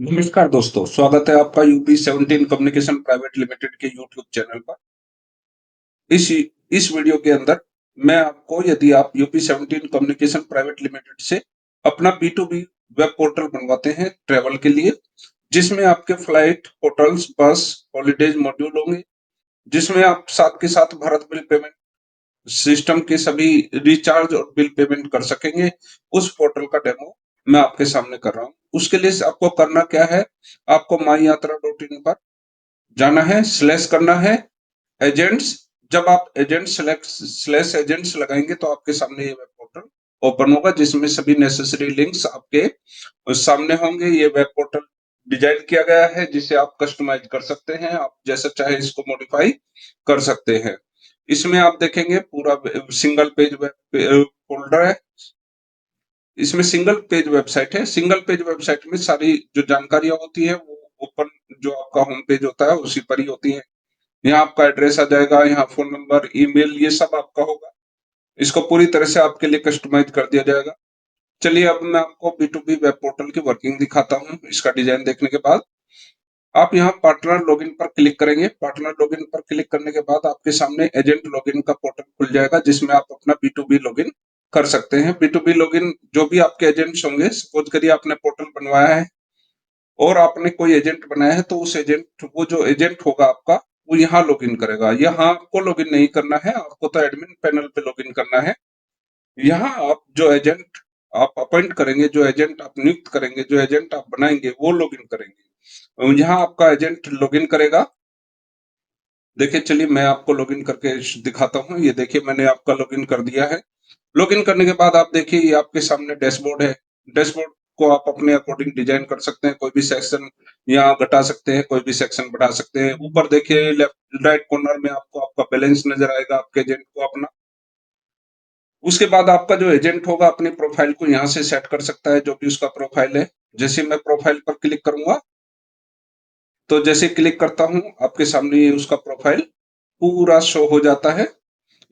नमस्कार दोस्तों, स्वागत है आपका यूपी 17 कम्युनिकेशन प्राइवेट लिमिटेड के यूट्यूब चैनल पर। इस इस वीडियो के अंदर मैं आपको, यदि आप यूपी 17 कम्युनिकेशन प्राइवेट लिमिटेड से अपना B2B वेब पोर्टल बनवाते हैं ट्रैवल के लिए, जिसमें आपके फ्लाइट, होटल्स, बस, हॉलीडेज मॉड्यूल होंगे, जिसमें आप साथ के साथ भारत बिल पेमेंट सिस्टम के सभी रिचार्ज और बिल पेमेंट कर सकेंगे। उस पोर्टल का डेमो मैं आपके सामने कर रहा हूँ। उसके लिए आपको करना क्या है, आपको माई यात्रा डॉट इन पर जाना है, स्लैश करना है एजेंट्स। जब आप एजेंट सेलेक्ट स्लैश एजेंट्स लगाएंगे तो आपके सामने ये वेब पोर्टल ओपन होगा, जिसमें सभी नेसेसरी लिंक्स आपके सामने होंगे। ये वेब पोर्टल डिजाइन किया गया है, जिसे आप कस्टमाइज कर सकते हैं, आप जैसा चाहे इसको मॉडिफाई कर सकते हैं। इसमें आप देखेंगे पूरा सिंगल पेज वेब फोल्डर है। इसमें सिंगल पेज वेबसाइट है। सिंगल पेज वेबसाइट में सारी जो जानकारियां होती है वो ओपन, जो आपका होम पेज होता है उसी पर ही होती है। यहाँ आपका एड्रेस आ जाएगा, यहाँ फोन नंबर, ईमेल, ये सब आपका होगा। इसको पूरी तरह से आपके लिए कस्टमाइज कर दिया जाएगा। चलिए अब मैं आपको B2B वेब पोर्टल की वर्किंग दिखाता हूँ। इसका डिजाइन देखने के बाद आप यहाँ पार्टनर लॉगिन पर क्लिक करेंगे। पार्टनर लॉगिन पर क्लिक करने के बाद आपके सामने एजेंट लॉगिन का पोर्टल खुल जाएगा, जिसमें आप अपना B2B लॉगिन कर सकते हैं। B2B लॉगिन जो भी आपके एजेंट्स होंगे, सपोज करिए आपने पोर्टल बनवाया है और आपने कोई एजेंट बनाया है, तो उस एजेंट, वो जो एजेंट होगा आपका, वो यहाँ लॉगिन करेगा। यहाँ आपको लॉगिन नहीं करना है, आपको तो एडमिन पैनल पे लॉगिन करना है। यहाँ आप जो एजेंट आप अपॉइंट करेंगे, जो एजेंट आप नियुक्त करेंगे, जो एजेंट आप बनाएंगे, वो लॉगिन करेंगे। यहाँ आपका एजेंट लॉगिन करेगा। देखिए, चलिए मैं आपको लॉगिन करके दिखाता हूँ। ये देखिए, मैंने आपका लॉगिन कर दिया है। लॉगिन करने के बाद आप देखिए, ये आपके सामने डैशबोर्ड है। डैशबोर्ड को आप अपने अकॉर्डिंग डिजाइन कर सकते हैं। कोई भी सेक्शन यहाँ घटा सकते हैं, कोई भी सेक्शन बढ़ा सकते हैं। ऊपर देखिए, लेफ्ट राइट कॉर्नर में आपको आपका बैलेंस नजर आएगा, आपके एजेंट को अपना। उसके बाद आपका जो एजेंट होगा अपनी प्रोफाइल को यहाँ से सेट कर सकता है, जो भी उसका प्रोफाइल है। जैसे मैं प्रोफाइल पर क्लिक करूंगा, तो जैसे क्लिक करता हूँ, आपके सामने ये उसका प्रोफाइल पूरा शो हो जाता है।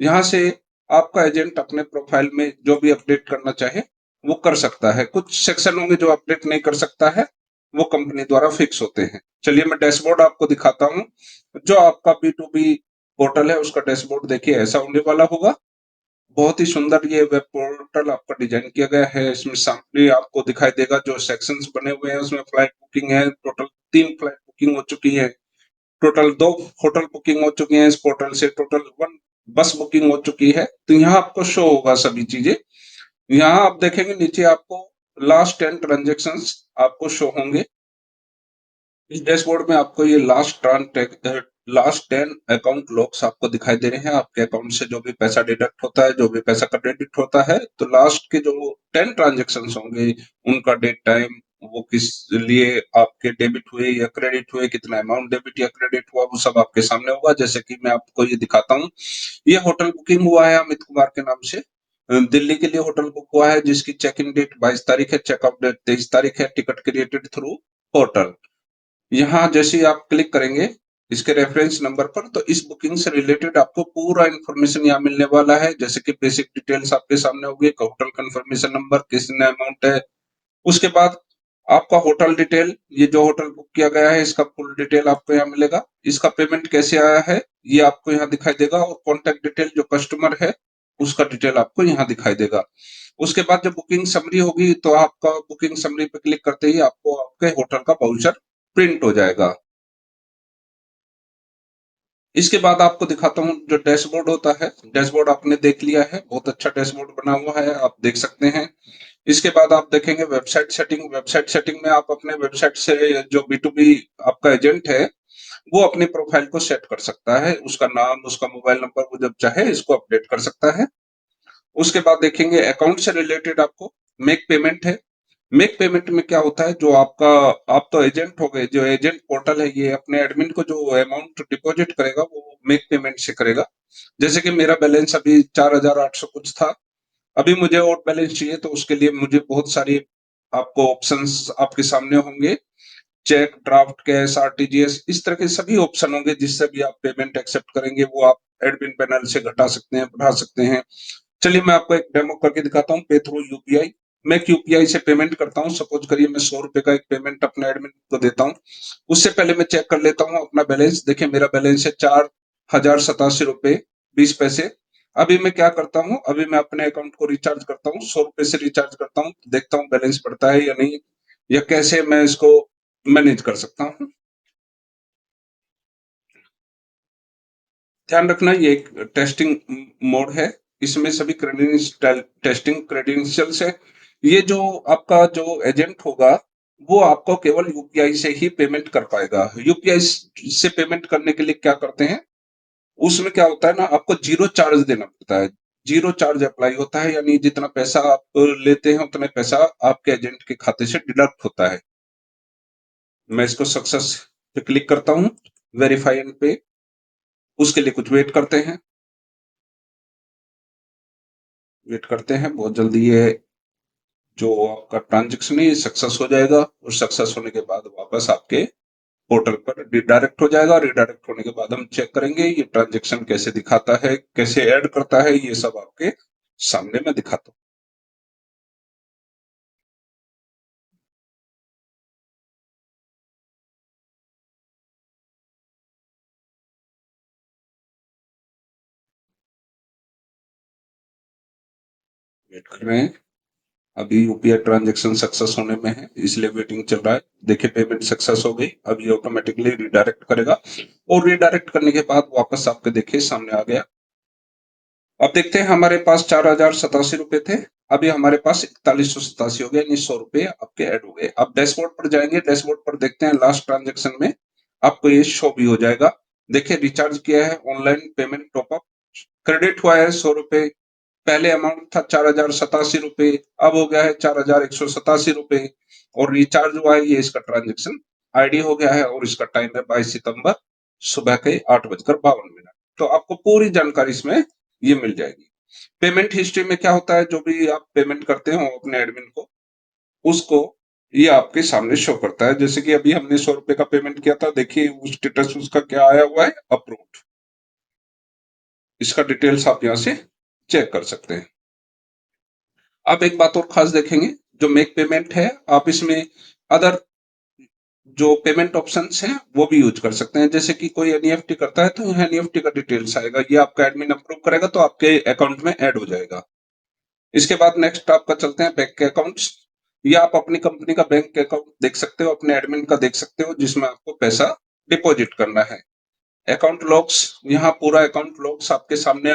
यहाँ से आपका एजेंट अपने प्रोफाइल में जो भी अपडेट करना चाहे वो कर सकता है। कुछ सेक्शन होंगे जो अपडेट नहीं कर सकता है, वो कंपनी द्वारा फिक्स होते हैं। चलिए मैं डैशबोर्ड आपको दिखाता हूँ। जो आपका B2B पोर्टल है, उसका डैशबोर्ड देखिए ऐसा होने वाला होगा। बहुत ही सुंदर ये वेब पोर्टल आपका डिजाइन किया गया है। इसमें सामने आपको दिखाई देगा जो सेक्शंस बने हुए हैं, उसमें फ्लाइट बुकिंग है। टोटल 3 फ्लाइट बुकिंग हो चुकी है। टोटल 2 होटल बुकिंग हो चुकी है। इस पोर्टल से टोटल 1 बस बुकिंग हो चुकी है। तो यहाँ आपको शो होगा सभी चीजें। यहाँ आप देखेंगे नीचे आपको लास्ट 10 ट्रांजेक्शन आपको शो होंगे। इस डैशबोर्ड में आपको ये लास्ट 10 अकाउंट लॉग्स आपको दिखाई दे रहे हैं। आपके अकाउंट से जो भी पैसा डिडक्ट होता है, जो भी पैसा क्रेडिट होता है, तो लास्ट के जो 10 ट्रांजेक्शन होंगे, उनका डेट टाइम, वो किस लिए आपके डेबिट हुए या क्रेडिट हुए, कितना अमाउंट डेबिट या क्रेडिट हुआ, वो सब आपके सामने होगा। जैसे कि मैं आपको ये दिखाता हूँ। ये होटल बुकिंग हुआ है अमित कुमार के नाम से। दिल्ली के लिए होटल बुक हुआ है, जिसकी चेक इन डेट 22 तारीख है, चेकआउट डेट 23 तारीख है। Ticket created through hotel. यहाँ जैसे ही आप क्लिक करेंगे इसके रेफरेंस नंबर पर, तो इस बुकिंग से रिलेटेड आपको पूरा इन्फॉर्मेशन यहाँ मिलने वाला है। जैसे कि बेसिक डिटेल्स आपके सामने होगी, होटल कंफर्मेशन नंबर, कितने अमाउंट है। उसके बाद आपका होटल डिटेल, ये जो होटल बुक किया गया है इसका फुल डिटेल आपको यहाँ मिलेगा। इसका पेमेंट कैसे आया है ये आपको यहाँ दिखाई देगा, और कॉन्टेक्ट डिटेल जो कस्टमर है उसका डिटेल आपको यहाँ दिखाई देगा। उसके बाद जब बुकिंग समरी होगी, तो आपका बुकिंग समरी पे क्लिक करते ही आपको आपके होटल का वाउचर प्रिंट हो जाएगा। इसके बाद आपको दिखाता हूँ जो डैशबोर्ड होता है। डैशबोर्ड आपने देख लिया है, बहुत अच्छा डैशबोर्ड बना हुआ है, आप देख सकते हैं। इसके बाद आप देखेंगे वेबसाइट सेटिंग। वेबसाइट सेटिंग में आप अपने वेबसाइट से जो B2B आपका एजेंट है, वो अपनी प्रोफाइल को सेट कर सकता है। उसका नाम, उसका मोबाइल नंबर, वो जब चाहे इसको अपडेट कर सकता है। उसके बाद देखेंगे अकाउंट से रिलेटेड आपको मेक पेमेंट है। मेक पेमेंट में क्या होता है, जो आपका, आप तो एजेंट हो गए, जो एजेंट पोर्टल है ये अपने एडमिन को जो अमाउंट डिपॉजिट करेगा वो मेक पेमेंट से करेगा। जैसे कि मेरा बैलेंस अभी 4,800 कुछ था। अभी मुझे और बैलेंस चाहिए, तो उसके लिए मुझे बहुत सारी आपको ऑप्शंस आपके सामने होंगे। चेक, ड्राफ्ट, कैश, आरटीजीएस, इस तरह के सभी ऑप्शन होंगे, जिससे भी आप पेमेंट एक्सेप्ट करेंगे वो आप एडमिन पैनल से घटा सकते हैं, बढ़ा सकते हैं। चलिए मैं आपको एक डेमो करके दिखाता हूँ पे थ्रू यूपीआई। मैं यूपीआई से पेमेंट करता हूँ। सपोज करिए मैं 100 रुपए का एक पेमेंट अपने एडमिन को देता हूँ। उससे पहले मैं चेक कर लेता हूँ अपना बैलेंस। देखिए मेरा बैलेंस है 4,087 रुपए 20 पैसे। अभी मैं क्या करता हूँ, अभी मैं अपने अकाउंट को रिचार्ज करता हूँ, 100 रुपए से रिचार्ज करता हूँ, देखता हूँ बैलेंस बढ़ता है या नहीं, या कैसे मैं इसको मैनेज कर सकता हूँ। ध्यान रखना ये एक टेस्टिंग मोड है। इसमें सभी टेस्टिंग क्रेडेंशियल्स है। ये जो आपका जो एजेंट होगा वो आपको केवल यूपीआई से ही पेमेंट कर पाएगा। यूपीआई से पेमेंट करने के लिए क्या करते हैं, उसमें क्या होता है ना, आपको जीरो चार्ज देना पड़ता है। जीरो चार्ज अप्लाई होता है, यानी जितना पैसा आप लेते हैं उतना पैसा आपके एजेंट के खाते से डिडक्ट होता है। मैं इसको सक्सेस पे क्लिक करता हूँ, वेरीफाई एंड पे। उसके लिए कुछ वेट करते हैं, बहुत जल्दी ये जो आपका ट्रांजेक्शन है ये सक्सेस हो जाएगा, और सक्सेस होने के बाद वापस आपके पोर्टल पर रिडायरेक्ट हो जाएगा। रिडायरेक्ट होने के बाद हम चेक करेंगे ये ट्रांजेक्शन कैसे दिखाता है, कैसे ऐड करता है, ये सब आपके सामने मैं दिखाता हूँ। वेट कर रहे हैं, अभी यूपीआई ट्रांजैक्शन सक्सेस होने में है इसलिए वेटिंग चल रहा है। देखिए पेमेंट सक्सेस हो गई, अब ये ऑटोमेटिकली रिडायरेक्ट करेगा, और रिडायरेक्ट करने के बाद वापस आपके देखिए सामने आ गया। अब देखते हैं, हमारे पास 4,087 रुपए थे, अभी हमारे पास 4187 हो गए, यानी 100 रुपए आपके ऐड हो गए। अब डैशबोर्ड पर जाएंगे, डैशबोर्ड पर देखते हैं लास्ट ट्रांजेक्शन में आपको ये शो भी हो जाएगा। देखिए रिचार्ज किया है, ऑनलाइन पेमेंट टॉपअप क्रेडिट हुआ है 100 रुपए। पहले अमाउंट था 4,087 रुपए, अब हो गया है 4,187 रुपए, और रिचार्ज हुआ है, ये इसका ट्रांजेक्शन आईडी हो गया है, और इसका टाइम है 22 सितंबर सुबह के 8:52। तो आपको पूरी जानकारी इसमें ये मिल जाएगी। पेमेंट हिस्ट्री में क्या होता है, जो भी आप पेमेंट करते हो अपने एडमिन को, उसको ये आपके सामने शो करता है। जैसे कि अभी हमने 100 रुपए का पेमेंट किया था, देखिए उस स्टेटस उसका क्या आया हुआ है, अप्रूव्ड। इसका डिटेल्स आप यहाँ से चेक कर सकते हैं। आप एक बात और खास देखेंगे, जो मेक पेमेंट है, आप इसमें अदर जो पेमेंट ऑप्शंस हैं वो भी यूज कर सकते हैं। जैसे कि कोई एनईएफटी करता है तो एनईएफटी का डिटेल्स आएगा, ये आपका एडमिन अप्रूव करेगा तो आपके अकाउंट में ऐड हो जाएगा। इसके बाद नेक्स्ट आपका चलते हैं बैंक के अकाउंट्स। ये आप अपनी कंपनी का बैंक अकाउंट देख सकते हो, अपने एडमिन का देख सकते हो, जिसमें आपको पैसा डिपॉजिट करना है। अकाउंट लॉग्स, यहाँ पूरा अकाउंट लॉग्स आपके सामने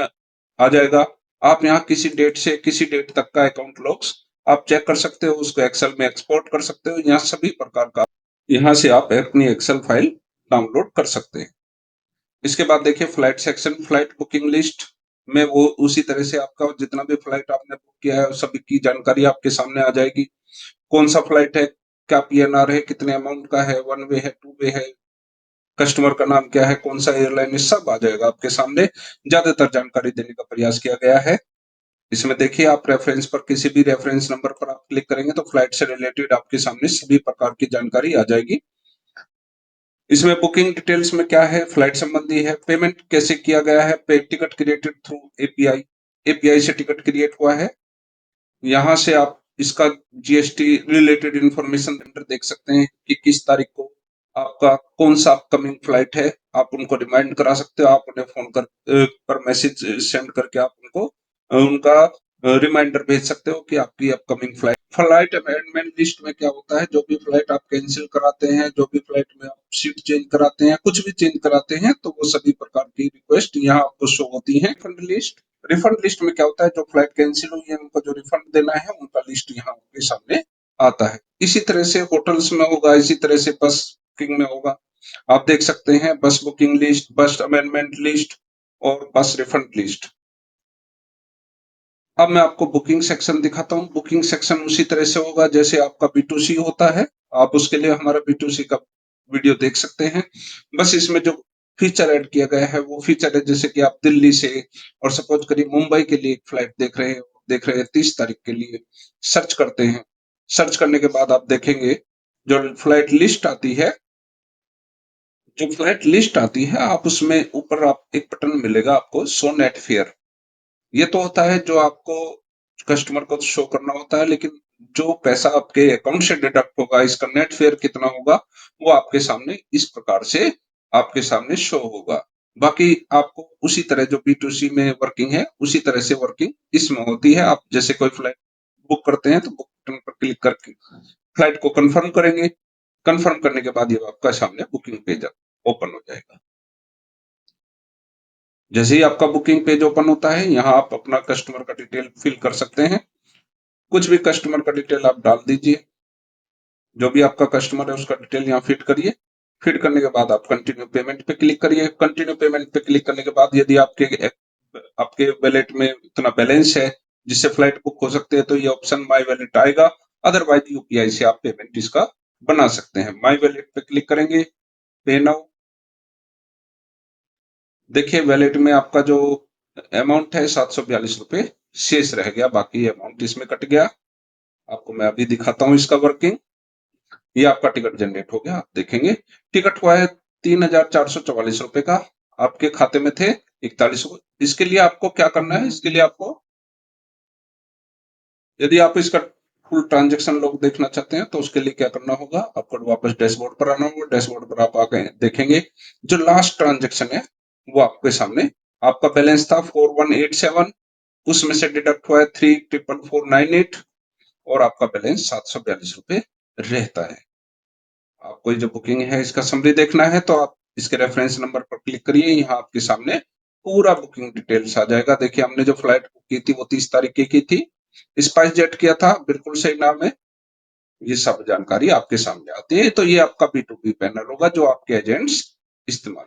आ जाएगा। आप यहाँ किसी डेट से किसी डेट तक का अकाउंट लॉग्स आप चेक कर सकते हो, उसको एक्सेल में एक्सपोर्ट कर सकते हो। यहाँ सभी प्रकार का, यहाँ से आप अपनी एक्सेल फाइल डाउनलोड कर सकते हैं। इसके बाद देखिए flight section, flight booking list में वो उसी तरह से आपका जितना भी फ्लाइट आपने बुक किया है सभी की जानकारी आपके सामने आ जाएगी। कौन सा फ्लाइट है, क्या पीएनआर है, कितने अमाउंट का है, वन वे है, टू वे है, कस्टमर का नाम क्या है, कौन सा एयरलाइन है, सब आ जाएगा आपके सामने। ज्यादातर जानकारी देने का प्रयास किया गया है। इसमें देखिए आप रेफरेंस पर किसी भी रेफरेंस नंबर पर आप क्लिक करेंगे तो फ्लाइट से रिलेटेड आपके सामने सभी प्रकार की जानकारी आ जाएगी। इसमें बुकिंग डिटेल्स में क्या है, फ्लाइट संबंधी है, पेमेंट कैसे किया गया है, ticket created through API, API से टिकट क्रिएट हुआ है। यहाँ से आप इसका जीएसटी रिलेटेड इंफॉर्मेशन देख सकते हैं कि किस तारीख को आपका कौन सा अपकमिंग फ्लाइट है। आप उनको रिमाइंड करा सकते हो, आप उन्हें फोन पर मैसेज सेंड करके आप उनको उनका रिमाइंडर भेज सकते हो कि आपकी upcoming flight. Flight amendment list में क्या होता है, जो भी फ्लाइट आप कैंसिल कराते हैं, जो भी फ्लाइट में आप सीट चेंज कराते हैं, कुछ भी चेंज कराते हैं, तो वो सभी प्रकार की रिक्वेस्ट यहाँ आपको शो होती है। रिफंड लिस्ट, रिफंड लिस्ट में क्या होता है, जो फ्लाइट कैंसिल हुई है उनको जो रिफंड देना है उनका लिस्ट यहाँ आपके सामने आता है। इसी तरह से होटल्स में होगा, इसी तरह से बस बुकिंग में होगा। आप देख सकते हैं बस बुकिंग लिस्ट, बस अमेंडमेंट लिस्ट, और बस रिफंड लिस्ट। अब मैं आपको बुकिंग सेक्शन दिखाता हूँ। बुकिंग सेक्शन उसी तरह से होगा जैसे आपका B2C होता है। आप उसके लिए हमारा B2C का वीडियो देख सकते हैं। बस इसमें जो फीचर ऐड किया गया है वो फीचर है, जैसे कि आप दिल्ली से और सपोज करिए मुंबई के लिए एक फ्लाइट देख रहे हैं 30 तारीख के लिए, सर्च करते हैं। सर्च करने के बाद आप देखेंगे जो फ्लाइट लिस्ट आती है, आप उसमें ऊपर आप एक बटन मिलेगा आपको, शो नेट फेयर। ये तो होता है जो आपको कस्टमर को शो करना होता है, लेकिन जो पैसा आपके अकाउंट से डिडक्ट होगा, इसका नेट फेयर कितना होगा, वो आपके सामने इस प्रकार से आपके सामने शो होगा। बाकी आपको उसी तरह जो B2C में वर्किंग है, उसी तरह से वर्किंग इसमें होती है। आप जैसे कोई फ्लाइट बुक करते हैं तो बुक बटन पर क्लिक करके फ्लाइट को कंफर्म करेंगे। कंफर्म करने के बाद ये आपका सामने बुकिंग पेज ओपन हो जाएगा। जैसे ही आपका बुकिंग पेज ओपन होता है, यहाँ आप अपना कस्टमर का डिटेल फिल कर सकते हैं। कुछ भी कस्टमर का डिटेल आप डाल दीजिए। जो भी आपका कस्टमर है उसका डिटेल यहाँ फिट करिए। फिट करने के बाद आप कंटिन्यू पेमेंट पे क्लिक करिए। कंटिन्यू पेमेंट पे क्लिक करने के बाद यदि आपके वैलेट में इतना बैलेंस है जिससे फ्लाइट बुक हो सकते हैं, तो ये ऑप्शन माई वैलेट आएगा। अदरवाइज यूपीआई से आप पेमेंट इसका बना सकते हैं। माई वैलेट पे क्लिक करेंगे, पे नाउ। देखिए वैलेट में आपका जो अमाउंट है 742 रुपए शेष रह गया, बाकी अमाउंट इसमें कट गया। आपको मैं अभी दिखाता हूँ इसका वर्किंग। ये आपका टिकट जनरेट हो गया, आप देखेंगे टिकट हुआ है 3,444 रुपए का। आपके खाते में थे 41। इसके लिए आपको क्या करना है, इसके लिए आपको, यदि आप इसका फुल ट्रांजेक्शन लॉग देखना चाहते हैं तो उसके लिए क्या करना होगा, आपको वापस डैशबोर्ड पर आना होगा। डैशबोर्ड पर आप आके देखेंगे जो लास्ट ट्रांजेक्शन है वो आपके सामने, आपका बैलेंस था 4187, उसमें से डिडक्ट हुआ है 3,444,998 और आपका बैलेंस 742 रुपए रहता है। आपको जो बुकिंग है इसका समरी देखना है तो आप इसके रेफरेंस नंबर पर क्लिक करिए। यहाँ आपके सामने पूरा बुकिंग डिटेल्स आ जाएगा। देखिए हमने जो फ्लाइट बुक की थी वो 30 तारीख की थी, स्पाइस जेट किया था, बिल्कुल सही नाम है। ये सब जानकारी आपके सामने आती है। तो ये आपका B2B पैनल होगा जो आपके एजेंट्स इस्तेमाल